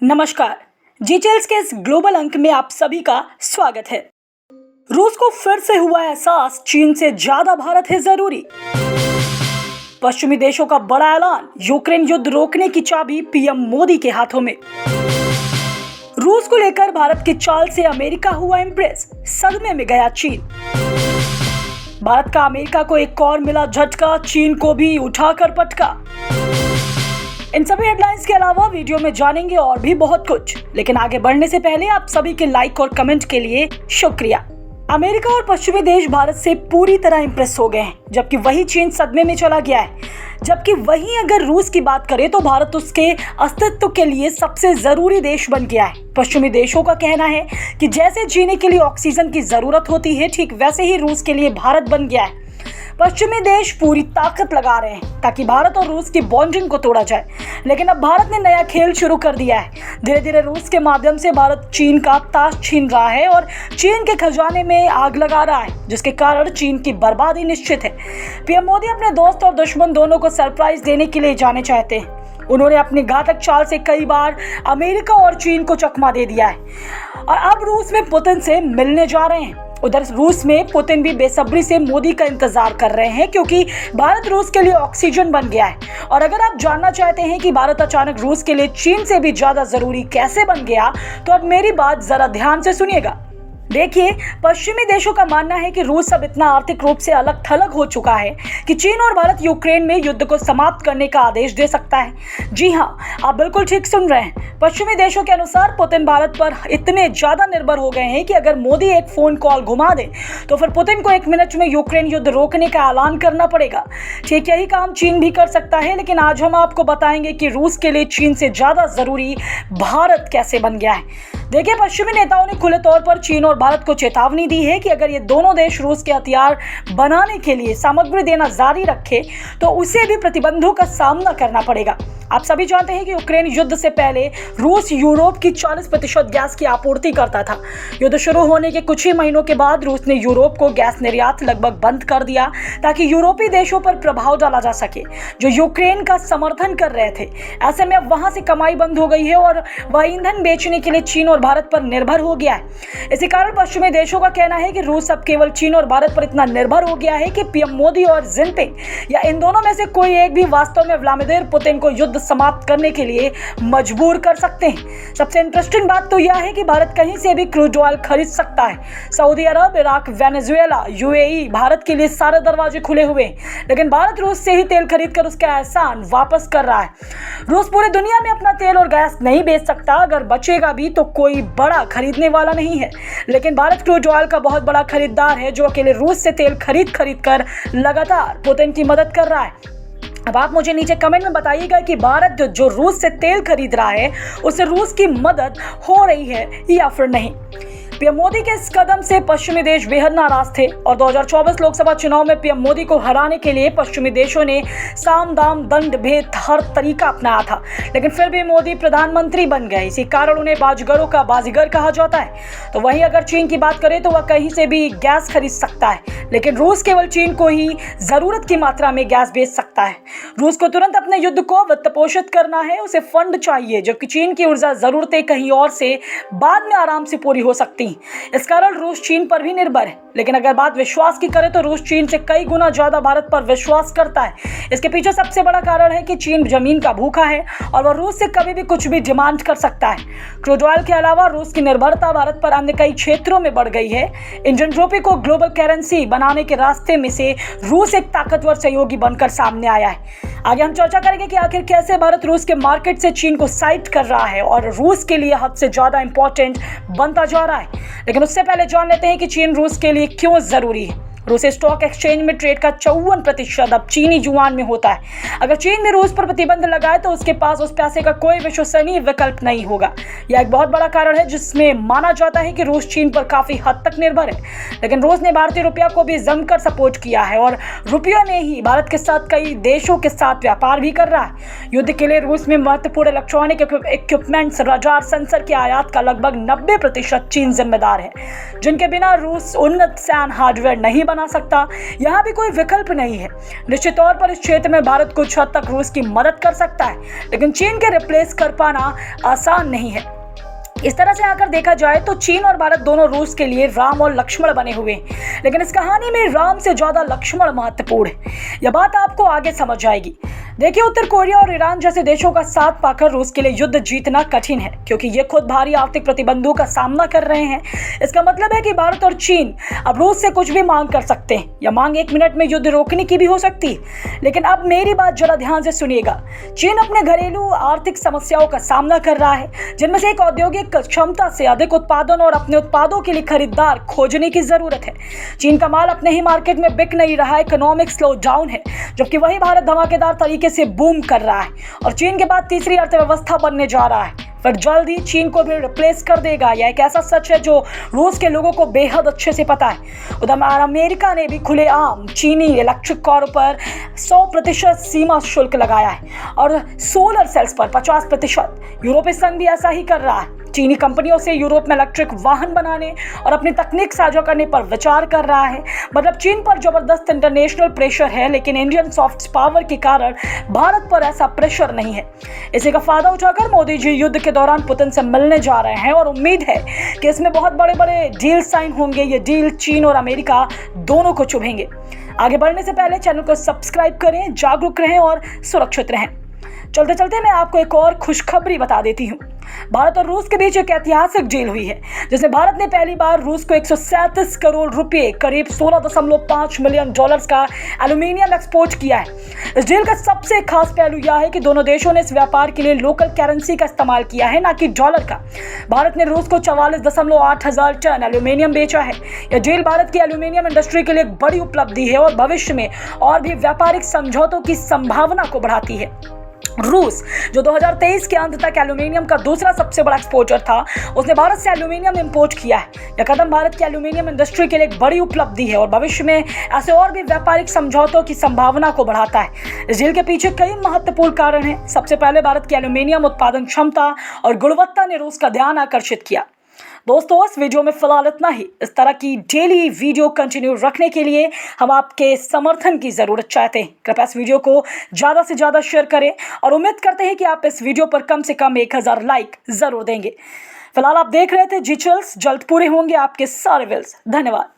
नमस्कार। जीटेल्स के इस ग्लोबल अंक में आप सभी का स्वागत है। रूस को फिर से हुआ एहसास, चीन से ज्यादा भारत है जरूरी। पश्चिमी देशों का बड़ा ऐलान, यूक्रेन युद्ध रोकने की चाबी पीएम मोदी के हाथों में। रूस को लेकर भारत की चाल से अमेरिका हुआ इंप्रेस, सदमे में गया चीन। भारत का अमेरिका को एक और मिला झटका, चीन को भी उठाकर पटका। इन सभी हेडलाइंस के अलावा वीडियो में जानेंगे और भी बहुत कुछ, लेकिन आगे बढ़ने से पहले आप सभी के लाइक और कमेंट के लिए शुक्रिया। अमेरिका और पश्चिमी देश भारत से पूरी तरह इंप्रेस हो गए हैं, जबकि वही चीन सदमे में चला गया है। जबकि वहीं अगर रूस की बात करें तो भारत उसके अस्तित्व के लिए सबसे जरूरी देश बन गया है। पश्चिमी देशों का कहना है कि जैसे जीने के लिए ऑक्सीजन की जरूरत होती है, ठीक वैसे ही रूस के लिए भारत बन गया है। पश्चिमी देश पूरी ताकत लगा रहे हैं ताकि भारत और रूस की बॉन्डिंग को तोड़ा जाए, लेकिन अब भारत ने नया खेल शुरू कर दिया है। धीरे धीरे रूस के माध्यम से भारत चीन का ताश छीन रहा है और चीन के खजाने में आग लगा रहा है, जिसके कारण चीन की बर्बादी निश्चित है। पीएम मोदी अपने दोस्त और दुश्मन दोनों को सरप्राइज देने के लिए जाने चाहते हैं। उन्होंने अपनी घातक चाल से कई बार अमेरिका और चीन को चकमा दे दिया है और अब रूस में पुतिन से मिलने जा रहे हैं। उधर रूस में पुतिन भी बेसब्री से मोदी का इंतजार कर रहे हैं, क्योंकि भारत रूस के लिए ऑक्सीजन बन गया है। और अगर आप जानना चाहते हैं कि भारत अचानक रूस के लिए चीन से भी ज्यादा जरूरी कैसे बन गया, तो अब मेरी बात जरा ध्यान से सुनिएगा। देखिए, पश्चिमी देशों का मानना है कि रूस अब इतना आर्थिक रूप से अलग थलग हो चुका है कि चीन और भारत यूक्रेन में युद्ध को समाप्त करने का आदेश दे सकता है। जी हाँ, आप बिल्कुल ठीक सुन रहे हैं। पश्चिमी देशों के अनुसार पुतिन भारत पर इतने ज्यादा निर्भर हो गए हैं कि अगर मोदी एक फोन कॉल घुमा दे तो फिर पुतिन को 1 मिनट में यूक्रेन युद्ध रोकने का ऐलान करना पड़ेगा। ठीक यही काम चीन भी कर सकता है, लेकिन आज हम आपको बताएंगे कि रूस के लिए चीन से ज्यादा जरूरी भारत कैसे बन गया है। देखिए, पश्चिमी नेताओं ने खुले तौर पर चीन और भारत को चेतावनी दी है कि अगर ये दोनों देश रूस के हथियार बनाने के लिए सामग्री देना जारी रखे तो उसे भी प्रतिबंधों का सामना करना पड़ेगा। आप सभी जानते हैं कि यूक्रेन युद्ध से पहले रूस यूरोप की 40% गैस की आपूर्ति करता था। युद्ध शुरू होने के कुछ ही महीनों के बाद रूस ने यूरोप को गैस निर्यात लगभग बंद कर दिया ताकि यूरोपीय देशों पर प्रभाव डाला जा सके जो यूक्रेन का समर्थन कर रहे थे। ऐसे में अब वहां से कमाई बंद हो गई है और वह ईंधन बेचने के लिए चीन और भारत पर निर्भर हो गया है। इसी कारण पश्चिमी देशों का कहना है कि रूस अब केवल चीन और भारत पर इतना निर्भर हो गया है कि पीएम मोदी और जिनपिंग या इन दोनों में से कोई एक भी वास्तव में व्लादिमीर पुतिन को युद्ध समाप्त करने के लिए मजबूर कर सकते हैं। सबसे इंटरेस्टिंग बात तो यह है कि भारत कहीं से भी क्रूड ऑयल खरीद सकता है। सऊदी अरब, इराक, वेनेजुएला, यूएई, भारत के लिए सारे दरवाजे खुले हुए हैं, लेकिन भारत रूस से ही तेल खरीदकर उसका एहसान वापस कर रहा है। रूस पूरी दुनिया में अपना तेल और गैस नहीं बेच सकता, अगर बचेगा भी तो कोई बड़ा खरीदने वाला नहीं है, लेकिन भारत क्रूड ऑयल का बहुत बड़ा खरीदार है जो अकेले रूस से तेल खरीद कर लगातार पुतिन की मदद कर रहा है। अब आप मुझे नीचे कमेंट में बताइएगा कि भारत जो रूस से तेल खरीद रहा है उसे रूस की मदद हो रही है या फिर नहीं। पीएम मोदी के इस कदम से पश्चिमी देश बेहद नाराज थे और 2024 लोकसभा चुनाव में पीएम मोदी को हराने के लिए पश्चिमी देशों ने साम दाम दंड भेद हर तरीका अपनाया था, लेकिन फिर भी मोदी प्रधानमंत्री बन गए। इसी कारण उन्हें बाजीगरों का बाजीगर कहा जाता है। तो वहीं अगर चीन की बात करें तो वह कहीं से भी गैस खरीद सकता है, लेकिन रूस केवल चीन को ही जरूरत की मात्रा में गैस बेच सकता है। रूस को तुरंत अपने युद्ध को वित्त पोषित करना है, उसे फंड चाहिए, जबकि चीन की ऊर्जा जरूरतें कहीं और से बाद में आराम से पूरी हो सकती। इस कारण रूस चीन पर भी निर्भर है, लेकिन अगर बात विश्वास की करें तो रूस चीन से कई गुना ज्यादा भारत पर विश्वास करता है। इसके पीछे सबसे बड़ा कारण है कि चीन जमीन का भूखा है और वह रूस से कभी भी कुछ भी डिमांड कर सकता है। क्रूड ऑयल के अलावा रूस की निर्भरता भारत पर अन्य कई क्षेत्रों में बढ़ गई है। इंडियन रूपी को ग्लोबल करेंसी बनाने के रास्ते में से रूस एक ताकतवर सहयोगी बनकर सामने आया है। आगे हम चर्चा करेंगे कि आखिर कैसे भारत रूस के मार्केट से चीन को साइड कर रहा है और रूस के लिए हद से ज्यादा इंपॉर्टेंट बनता जा रहा है। लेकिन उससे पहले जान लेते हैं कि चीन रूस के लिए क्यों जरूरी है। रूस स्टॉक एक्सचेंज में ट्रेड का 54% अब चीनी जुआन में होता है। अगर चीन में रूस पर प्रतिबंध लगाए तो उसके पास उस पैसे का कोई विश्वसनीय विकल्प नहीं होगा। यह एक बहुत बड़ा कारण है जिसमें माना जाता है कि रूस चीन पर काफी हद तक निर्भर है। लेकिन रूस ने भारतीय रुपया को भी जमकर सपोर्ट किया है और रुपये में ही भारत के साथ कई देशों के साथ व्यापार भी कर रहा है। युद्ध के लिए रूस में महत्वपूर्ण इलेक्ट्रॉनिक इक्विपमेंट्स, रडार, सेंसर की आयात का लगभग 90% चीन जिम्मेदार है, जिनके बिना रूस उन्नत सैन्य हार्डवेयर नहीं बना बना सकता, यहाँ भी कोई विकल्प नहीं है। निश्चित तौर पर इस क्षेत्र में भारत कुछ हद तक रूस की मदद कर सकता है, लेकिन चीन के रिप्लेस कर पाना आसान नहीं है। इस तरह से आकर देखा जाए तो चीन और भारत दोनों रूस के लिए राम और लक्ष्मण बने हुए हैं, लेकिन इस कहानी में राम से ज्यादा लक्ष्मण महत्वपूर्ण है। यह बात आपको आगे समझ आएगी। देखिए, उत्तर कोरिया और ईरान जैसे देशों का साथ पाकर रूस के लिए युद्ध जीतना कठिन है, क्योंकि ये खुद भारी आर्थिक प्रतिबंधों का सामना कर रहे हैं। इसका मतलब है कि भारत और चीन अब रूस से कुछ भी मांग कर सकते हैं। यह मांग 1 मिनट में युद्ध रोकने की भी हो सकती है। लेकिन अब मेरी बात जरा ध्यान से सुनिएगा। चीन अपने घरेलू आर्थिक समस्याओं का सामना कर रहा है, जिनमें से एक औद्योगिक क्षमता से अधिक उत्पादन और अपने उत्पादों के लिए खरीदार खोजने की जरूरत है। चीन का माल अपने ही मार्केट में बिक नहीं रहा, इकोनॉमिक स्लो डाउन है, जबकि वही भारत धमाकेदार तरीके से बूम कर रहा है और चीन के बाद तीसरी अर्थव्यवस्था बनने जा रहा है। फिर जल्द ही चीन को भी रिप्लेस कर देगा। यह एक ऐसा सच है जो रूस के लोगों को बेहद अच्छे से पता है। उधर अमेरिका ने भी खुलेआम चीनी इलेक्ट्रिक कारों पर 100% सीमा शुल्क लगाया है और सोलर सेल्स पर 50%। यूरोपीय संघ भी ऐसा ही कर रहा है। चीनी कंपनियों से यूरोप में इलेक्ट्रिक वाहन बनाने और अपनी तकनीक साझा करने पर विचार कर रहा है। मतलब चीन पर जबरदस्त इंटरनेशनल प्रेशर है, लेकिन इंडियन सॉफ्ट पावर के कारण भारत पर ऐसा प्रेशर नहीं है। इसी का फायदा उठाकर मोदी जी युद्ध के दौरान पुतिन से मिलने जा रहे हैं और उम्मीद है कि इसमें बहुत बड़े बड़े डील साइन होंगे। ये डील चीन और अमेरिका दोनों को चुभेंगे। आगे बढ़ने से पहले चैनल को सब्सक्राइब करें, जागरूक रहें और सुरक्षित रहें। चलते चलते मैं आपको एक और खुशखबरी बता देती हूँ। भारत और रूस के बीच एक ऐतिहासिक डील हुई है, जिसमें भारत ने पहली बार रूस को 137 करोड़ रुपए, करीब $16.5 मिलियन का एल्यूमिनियम एक्सपोर्ट किया है। इस डील का सबसे खास पहलू यह है कि दोनों देशों ने इस व्यापार के लिए लोकल करेंसी का इस्तेमाल किया है, न कि डॉलर का। भारत ने रूस को 44.8 हजार टन एल्यूमिनियम बेचा है। यह डील भारत की एल्यूमिनियम इंडस्ट्री के लिए एक बड़ी उपलब्धि है और भविष्य में और भी व्यापारिक समझौतों की संभावना को बढ़ाती है। रूस, जो 2023 के अंत तक एल्यूमिनियम का दूसरा सबसे बड़ा एक्सपोर्टर था, उसने भारत से एल्यूमिनियम इंपोर्ट किया है। यह कदम भारत की एल्यूमिनियम इंडस्ट्री के लिए एक बड़ी उपलब्धि है और भविष्य में ऐसे और भी व्यापारिक समझौतों की संभावना को बढ़ाता है। इस डील के पीछे कई महत्वपूर्ण कारण हैं। सबसे पहले भारत की एल्यूमिनियम उत्पादन क्षमता और गुणवत्ता ने रूस का ध्यान आकर्षित किया। दोस्तों, इस वीडियो में फिलहाल इतना ही। इस तरह की डेली वीडियो कंटिन्यू रखने के लिए हम आपके समर्थन की ज़रूरत चाहते हैं। कृपया इस वीडियो को ज़्यादा से ज़्यादा शेयर करें और उम्मीद करते हैं कि आप इस वीडियो पर कम से कम 1000 लाइक ज़रूर देंगे। फिलहाल आप देख रहे थे जी चिल्स। जल्द पूरे होंगे आपके सारे विल्स। धन्यवाद।